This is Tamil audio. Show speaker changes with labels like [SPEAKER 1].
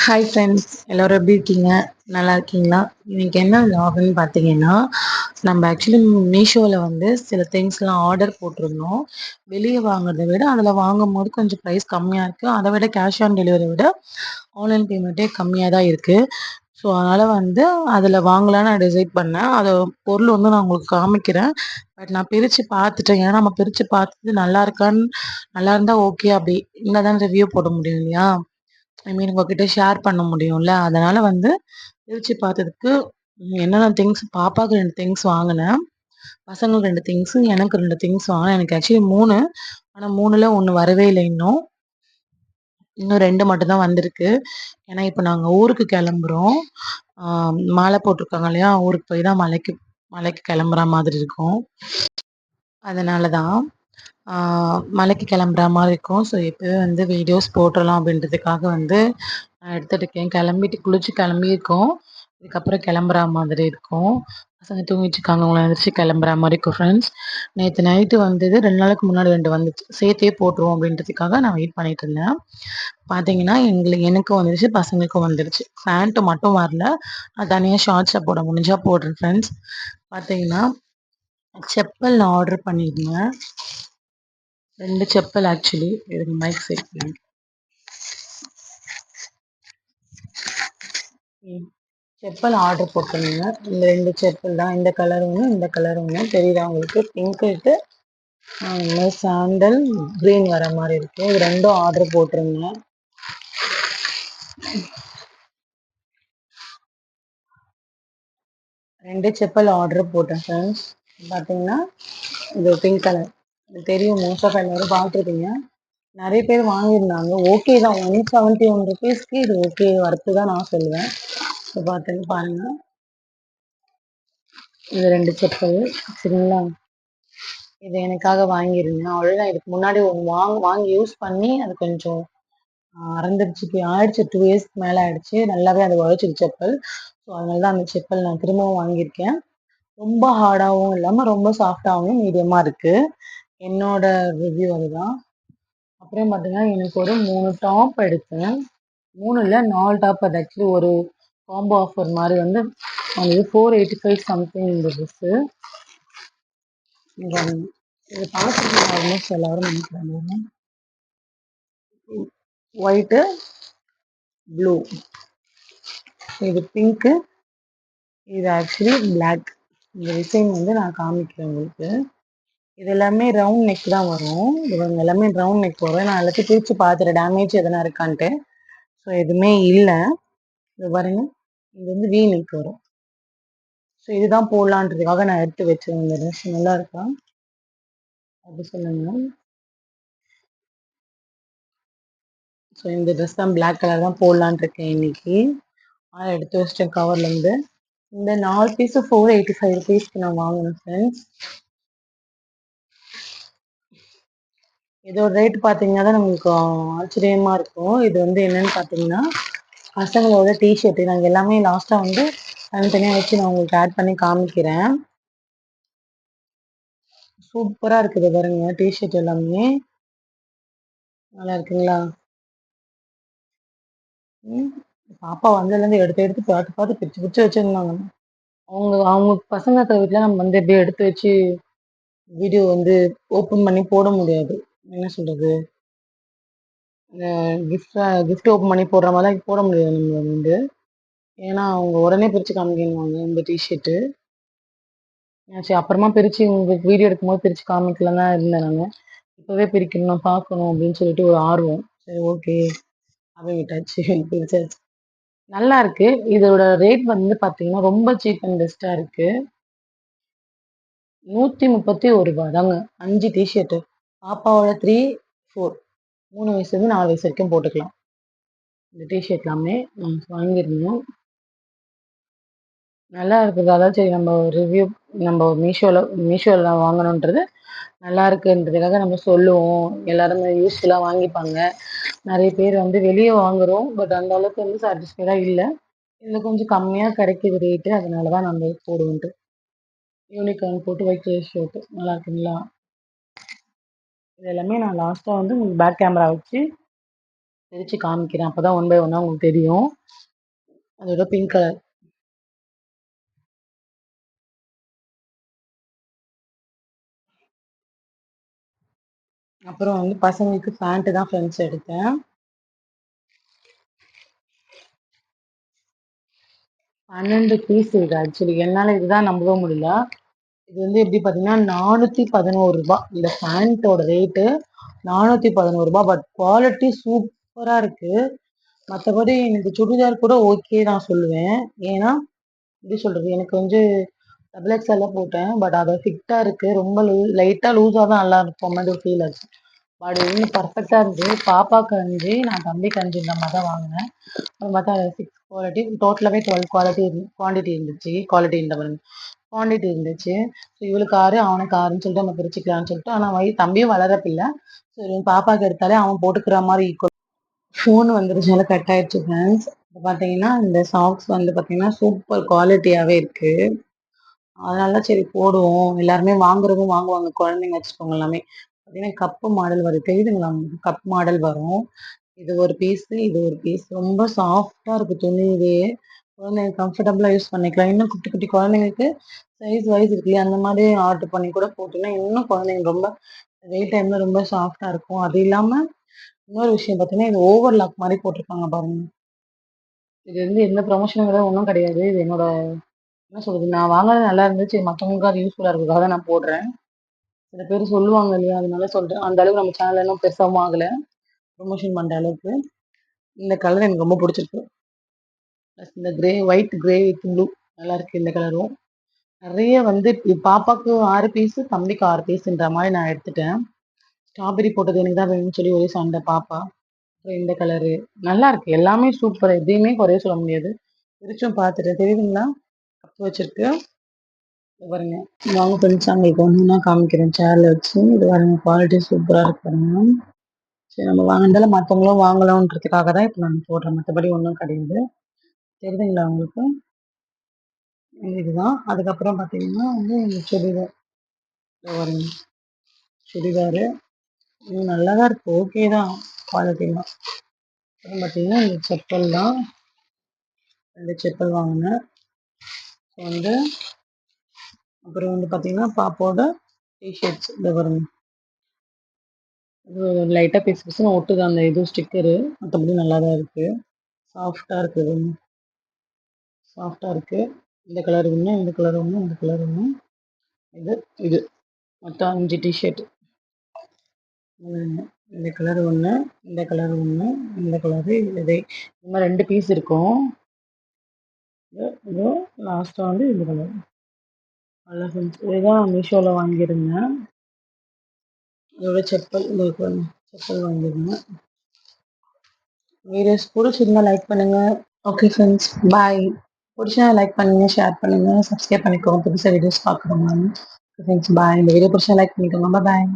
[SPEAKER 1] ஹாய் ஃப்ரெண்ட்ஸ், எல்லோரும் எப்படி இருக்கீங்க? நல்லா இருக்கீங்களா? இன்னைக்கு என்ன வ்ளாக்னு பார்த்தீங்கன்னா, நம்ம ஆக்சுவலி மீஷோவில் வந்து சில திங்ஸ்லாம் ஆர்டர் போட்டிருந்தோம். வெளியே வாங்குறத விட அதில் வாங்கும்போது கொஞ்சம் ப்ரைஸ் கம்மியாக இருக்குது. அதை விட கேஷ் ஆன் டெலிவரி விட ஆன்லைன் பேமெண்ட்டே கம்மியாக தான் இருக்குது. ஸோ அதனால் வந்து அதில் வாங்கலான்னு நான் டிசைட் பண்ணேன். அது பொருள் வந்து நான் உங்களுக்கு காமிக்கிறேன். பட் நான் பிரித்து பார்த்துட்டேன். ஏன்னா நம்ம பிரித்து பார்த்துட்டு நல்லா இருக்கான்னு நல்லா இருந்தால் ஓகே, அப்படி இல்லை தான் ரிவ்யூ போட முடியும் இல்லையா? ஐ மீன் உங்ககிட்ட ஷேர் பண்ண முடியும்ல. அதனால வந்து பிரிச்சு பார்த்ததுக்கு என்னென்ன திங்ஸ் பாப்பாவுக்கு 2 திங்ஸ் வாங்குனேன். பசங்களுக்கு 2 திங்ஸ், எனக்கு 2 திங்ஸ் வாங்குனேன். எனக்கு ஆக்சுவலி 3. ஆனா 3ல 1 வரவே இல்ல இன்னும். இன்னும் 2 மட்டும் தான் வந்திருக்கு. ஏன்னா இப்ப நாங்க ஊருக்கு கிளம்புறோம். ஆ மாலை போட்டிருக்காங்க இல்லையா? ஊருக்கு போய் தான் மலைக்கு மலைக்கு கிளம்புற மாதிரி இருக்கும். அதனால தான். ஆ மலைக்கு கிளம்புற மாரி இருக்கும். ஸோ இப்பவே வந்து வீடியோஸ் போட்டுறலாம் அப்படின்றதுக்காக வந்து நான் எடுத்துட்டு இருக்கேன். கிளம்பிட்டு குளிச்சு கிளம்பியிருக்கோம். இதுக்கப்புறம் கிளம்புற மாதிரி இருக்கும். பசங்க தூங்கிட்டுருக்காங்க. அவங்கள எந்திரிச்சு கிளம்புற மாரி இருக்கும் ஃப்ரெண்ட்ஸ். நேத்து நைட்டு வந்தது 2 நாளுக்கு முன்னாடி 2 வந்துச்சு. சேர்த்தே போட்டுருவோம் அப்படின்றதுக்காக நான் வெயிட் பண்ணிட்டு இருந்தேன். பார்த்தீங்கன்னா, எனக்கும் வந்துருச்சு, பசங்களுக்கும் வந்துருச்சு. ஃபேண்ட் மட்டும் வரல. நான் தனியா ஷார்ட்ஸ போட முடிஞ்சா போடுறேன் ஃப்ரெண்ட்ஸ். பார்த்தீங்கன்னா, செப்பல் நான் ஆர்டர் பண்ணியிருந்தேன். 2 செப்பல் ஆக்சுவலி. இதுக்கு மைக் செட் பண்ணி செப்பல் ஆர்டர் போட்டிருந்தேன். இந்த 2 செப்பல் தான். இந்த கலர் ஒண்ணு, இந்த கலர் ஒண்ணு. தெரியுதா உங்களுக்கு? பிங்க் இருக்கு. இந்த மாதிரி சாண்டல் கிரீன் வர மாதிரி இருக்கு. இது 2ம் ஆர்டர் போட்டிருந்தேன். 2 செப்பல் ஆர்டர் போட்டேன் ஃப்ரெண்ட்ஸ். பார்த்தீங்கன்னா, இது பிங்க் கலர். இது தெரியும், மோஸ்ட் ஆஃப் எல்லாரும் பார்த்துருப்பீங்க. நிறைய பேர் வாங்கியிருந்தாங்க. ஓகே தான். 171 ருபீஸ்க்கு இது ஓகே, ஒர்த்து தான் நான் சொல்லுவேன். இப்போ பார்த்துன்னு பாருங்க. இது 2 செப்பல். சரிங்களா? இது எனக்காக வாங்கியிருந்தேன். அவ்வளோதான். இதுக்கு முன்னாடி ஒன்று வாங்கி யூஸ் பண்ணி அது கொஞ்சம் அறந்துருச்சு. இப்படி ஆயிடுச்சு. 2 இயர்ஸ்க்கு மேலே ஆயிடுச்சு. நல்லாவே அது உழைச்சிது செப்பல். ஸோ அதனால தான் அந்த செப்பல் நான் திரும்பவும் வாங்கியிருக்கேன். ரொம்ப ஹார்டாகவும் இல்லாமல் ரொம்ப சாஃப்டாகவும் மீடியமாக இருக்குது. என்னோட ரிவ்யூ அதுதான். அப்புறம் பார்த்தீங்கன்னா, எனக்கு ஒரு 3 டாப் எடுத்தேன். 3 இல்ல 4 டாப். அது ஆக்சுவலி ஒரு காம்போ ஆஃபர் மாதிரி வந்து அது 485 சம்திங் இந்த ட்ரெஸ்ஸு. இது இது பார்த்துட்டு ஆல்மோஸ்ட் எல்லாரும் நினைக்கிறாங்க. ஒயிட்டு, ப்ளூ, இது பிங்க்கு, இது ஆக்சுவலி பிளாக். இந்த டிசைன் வந்து நான் காமிக்கிறேன் உங்களுக்கு. இது எல்லாமே ரவுண்ட் நெக் தான் வரும். இது எல்லாமே ரவுண்ட் நெக் வரும். நான் எல்லாத்தையும் பிரித்து பார்த்துட்டேன், டேமேஜ் எதனா இருக்கான்ட்டு. ஸோ எதுவுமே இல்லை. இது பாருங்க, இது வந்து வி நெக் வரும். ஸோ இதுதான் போடலான்றதுக்காக நான் எடுத்து வச்சிருந்தேன். இந்த ட்ரெஸ் நல்லா இருக்கா அப்படி சொல்லுங்க. ஸோ இந்த ட்ரெஸ் தான் பிளாக் கலர் தான் போடலான் இருக்கேன் இன்னைக்கு. ஆனால் எடுத்து வச்சிட்டேன் கவர்லேருந்து. இந்த 4 பீஸு 485 ருபீஸ்க்கு நான் வாங்கினேன் ஃப்ரெண்ட்ஸ். இதோட ரேட் பார்த்தீங்கன்னா தான் நம்மளுக்கு ஆச்சரியமாக இருக்கும். இது வந்து என்னன்னு பார்த்தீங்கன்னா, பசங்களோட டிஷர்ட்டு. நாங்கள் எல்லாமே லாஸ்ட்டாக வந்து தனித்தனியாக வச்சு நான் உங்களுக்கு ஆட் பண்ணி காமிக்கிறேன். சூப்பராக இருக்குது பாருங்க, டிஷர்ட் எல்லாமே. நல்லா இருக்குங்களா? ம். பாப்பா வந்ததுலேருந்து எடுத்து எடுத்து பார்த்து பார்த்து பிரிச்சு பிரிச்சு வச்சிருந்தாங்க. அவங்க அவங்க பசங்க இருக்கிற வீட்ல நம்ம வந்து எப்படியே எடுத்து வச்சு வீடியோ வந்து ஓப்பன் பண்ணி போட முடியாது. என்ன சொல்றது? கிஃப்ட் ஓப்பன் பண்ணி போடுற மாதிரிலாம் போட முடியாது நம்ம வந்து. ஏன்னா அவங்க உடனே பிரிச்சு காமிக்கணுவாங்க இந்த டிஷர்ட்டு. சரி அப்புறமா பிரிச்சு உங்களுக்கு வீடியோ எடுக்கும்போது பிரிச்சு காமிக்கலாம் தான் இருந்தேன் நானு. இப்பவே பிரிக்கணும், நான் பார்க்கணும் அப்படின்னு சொல்லிட்டு ஒரு ஆர்வம். சரி ஓகே அப்படின்னு விட்டாச்சு. பிரிச்சாச்சு. நல்லா இருக்கு. இதோட ரேட் வந்து பார்த்தீங்கன்னா, ரொம்ப சீப் அண்ட் பெஸ்ட்டா இருக்கு. ரூ. 131 தாங்க. 5 டீ-ஷர்ட்டு. பாப்பாவோட 3, 4 3 வயசுலேருந்து 4 வயசு வரைக்கும் போட்டுக்கலாம். இந்த டீ-ஷர்ட் எல்லாமே வாங்கியிருந்தோம். நல்லா இருக்குது. அதான் சரி நம்ம ரிவ்யூ நம்ம மீஷோல வாங்கணுன்றது நல்லா இருக்குன்றதுக்காக நம்ம சொல்லுவோம். எல்லாருமே யூஸ்ஃபுல்லா வாங்கிப்பாங்க. நெறைய பேர் வந்து வெளிய வாங்குறோம். பட் அந்த அளவுக்கு வந்து சாட்டிஸ்ஃபைடா இல்ல. இதுல கொஞ்சம் கம்மியா கிடைக்குது ரேட்டு. அதனால தான் நம்ம போடுவோன்ட்டு. யூனிகார்ன் போட்டு ஒயிட் கலர் ஷர்ட் நல்லா இருக்குங்களா? இது எல்லாமே நான் லாஸ்ட்டா வந்து உங்களுக்கு பேக் கேமரா வச்சு பிரிச்சு காமிக்கிறேன். அப்பதான் ஒன் பை ஒன்னா உங்களுக்கு தெரியும். அதோட பிங்க் கலர். அப்புறம் வந்து பசங்களுக்கு பேண்ட் தான் ஃப்ரெண்ட்ஸ் எடுத்தேன். 12 பீஸ் இது ஆக்சுவலி. என்னால இதுதான் நம்பவே முடியல. இது வந்து எப்படி பார்த்தீங்கன்னா, ரூ. 411. இந்த பேண்ட்டோட ரேட்டு ரூ. 411. பட் குவாலிட்டி சூப்பரா இருக்கு. மத்தபடி எனக்கு சுடிதார் கூட ஓகே தான் சொல்லுவேன். ஏன்னா, எப்படி சொல்றது? எனக்கு வந்து டபுள் எக்ஸ்எல்ல போட்டேன். பட் அது ஃபிட்டா இருக்கு. ரொம்ப லைட்டா லூஸா தான் நல்லா இருக்கும் மாதிரி ஒரு ஃபீல் ஆச்சு. பட் இது வந்து பர்ஃபெக்ட்டா இருந்துச்சு. பாப்பாக்கு 5, நான் தம்பிக்கு 5 இந்த மாதிரி தான் வாங்கினேன். அது பார்த்தா 6 குவாலிட்டி. டோட்டலாவே 12 குவான்டிட்டி இருந்துச்சு. குவாலிட்டி இந்த பாருங்க. குவான்டிட்டி இருந்துச்சு. ஸோ இவளுக்கு 6, அவனுக்கு 6ன்னு சொல்லிட்டு நம்ம பிரிச்சுக்கலாம்னு சொல்லிட்டு. ஆனா தம்பியும் வளர பிள்ளை. சரி பாப்பாக்கு எடுத்தாலே அவன் போட்டுக்கிற மாதிரி ஈக்குவல். ஃபோன் வந்துருச்சுனால கட் ஆயிடுச்சு ஃப்ரெண்ட்ஸ். இப்போ பார்த்தீங்கன்னா, இந்த சாக்ஸ் வந்து பார்த்தீங்கன்னா, சூப்பர் குவாலிட்டியாவே இருக்கு. அதனால தான் சரி போடுவோம். எல்லாருமே வாங்குறவங்க வாங்குவாங்க. குழந்தைங்க வச்சுருக்கவங்க எல்லாமே. பார்த்தீங்கன்னா, கப்பு மாடல் வருது. தெரியுதுங்களா உங்களுக்கு? கப் மாடல் வரும். இது ஒரு பீஸு, இது ஒரு பீஸ். ரொம்ப சாஃப்ட்டா இருக்கு துணி இதே. குழந்தைங்க கம்ஃபர்டபுளா யூஸ் பண்ணிக்கலாம். இன்னும் குட்டி குட்டி குழந்தைங்களுக்கு சைஸ் வைஸ் இருக்கு இல்லையா? அந்த மாதிரி ஆர்டர் பண்ணி கூட போட்டீங்கன்னா, இன்னும் குழந்தைங்க ரொம்ப வெயில் டைம்ல ரொம்ப சாஃப்ட்டா இருக்கும். அது இல்லாம இன்னொரு விஷயம் பார்த்தீங்கன்னா, இது ஓவர்லாக் மாரி போட்டிருக்காங்க பாருங்க. இது வந்து எந்த ப்ரமோஷனும் கிடையாது, ஒண்ணும் கிடையாது. இது என்னோட என்ன சொல்றது? நான் வாங்குனது நல்லா இருந்துச்சு. மத்தவங்களுக்கு அது யூஸ்ஃபுல்லா இருக்கறதுக்காக தான் நான் போடுறேன். சில பேர் சொல்லுவாங்க இல்லையா? அதனால சொல்றேன். அந்த அளவுக்கு நம்ம சேனல்ல இன்னும் பெருசாவும் ஆகல. ப்ரமோஷன் பண்ற அளவுக்கு. இந்த கலர் எனக்கு ரொம்ப புடிச்சிருக்கு. ப்ளஸ் இந்த ஒயிட் கிரே வித் ப்ளூ நல்லாருக்கு இந்த கலரும். நெறைய வந்து பாப்பாக்கு 6 பீஸு, தம்பிக்கு 6 பீஸுன்ற மாரி நான் எடுத்துட்டேன். ஸ்ட்ராபெர்ரி போட்டது எனக்கு தான் வேணும்னு சொல்லி ஒரே சண்ட பாப்பா. அப்புறம் இந்த கலரு. நல்லாருக்கு. எல்லாமே சூப்பர். எதையுமே குறைய சொல்ல முடியாது. பிரிச்சும் பார்த்துட்டேன். தெரியுதுங்களா? கப் வச்சிருக்கு. இங்க பாருங்க. வாங்க ஃப்ரெண்ட்ஸ் உங்களுக்கு ஒண்ணு ஒண்ணா காமிக்கிறேன் சேர்ல வச்சு. இது பாருங்க குவாலிட்டி சூப்பரா இருக்கு பாருங்க. சரி நம்ம வாங்குனதால மத்தவங்களும் வாங்கலாம்ன்றதுக்காக தான் இப்ப நான் போடுறேன். மத்தபடி ஒண்ணும் கிடையாது. தெரியுதுங்களா உங்களுக்கு? இதுதான். அதுக்கப்புறம் பார்த்தீங்கன்னா வந்து இந்த சுடிதார். இதோ பாருங்க. சுடிதாரு. இது நல்லா தான் இருக்கு. ஓகே தான். குவாலிட்டிலாம். அப்புறம் பார்த்தீங்கன்னா, இந்த செப்பல் தான். 2 செப்பல் வாங்குனேன். வந்து அப்புறம் வந்து பார்த்தீங்கன்னா, பாப்பாவோட டீ ஷர்ட்ஸ். இந்த பாருங்க. இது லைட்டா பிசு பிசுன்னு ஒட்டுது அந்த இது ஸ்டிக்கரு. மத்தபடி நல்லா தான் இருக்கு. சாஃப்ட்டா இருக்கு இது. சாஃப்ட்டா இருக்கு. இந்த கலர் ஒண்ணு, இந்த கலர் ஒண்ணு, இந்த கலர் ஒண்ணு. இது, இது. மொத்தம் 5 டீ ஷர்ட். இந்த கலர் ஒண்ணு, இந்த கலர் ஒண்ணு, இந்த கலரு இது. இந்த மாரி 2 பீஸ் இருக்கும். இது லாஸ்ட்டா வந்து இந்த கலர். நல்லா ஃப்ரெண்ட்ஸ். இதுதான் மீஷோல வாங்கியிருந்தேன். இதோட செப்பல் உங்களுக்கு வந்து செப்பல் வாங்கியிருந்தேன். வீடியோஸ் புடிச்சிருந்தா லைக் பண்ணுங்க. Okay friends bye. புடிச்சா லைக் பண்ணுங்க, ஷேர் பண்ணுங்க, சப்ஸ்கிரைப் பண்ணிக்கோங்க புதுசா வீடியோஸ் பார்க்குறவங்க. Friends bye. இந்த வீடியோ புடிச்சா லைக் பண்ணிக்கோங்க. பாய்.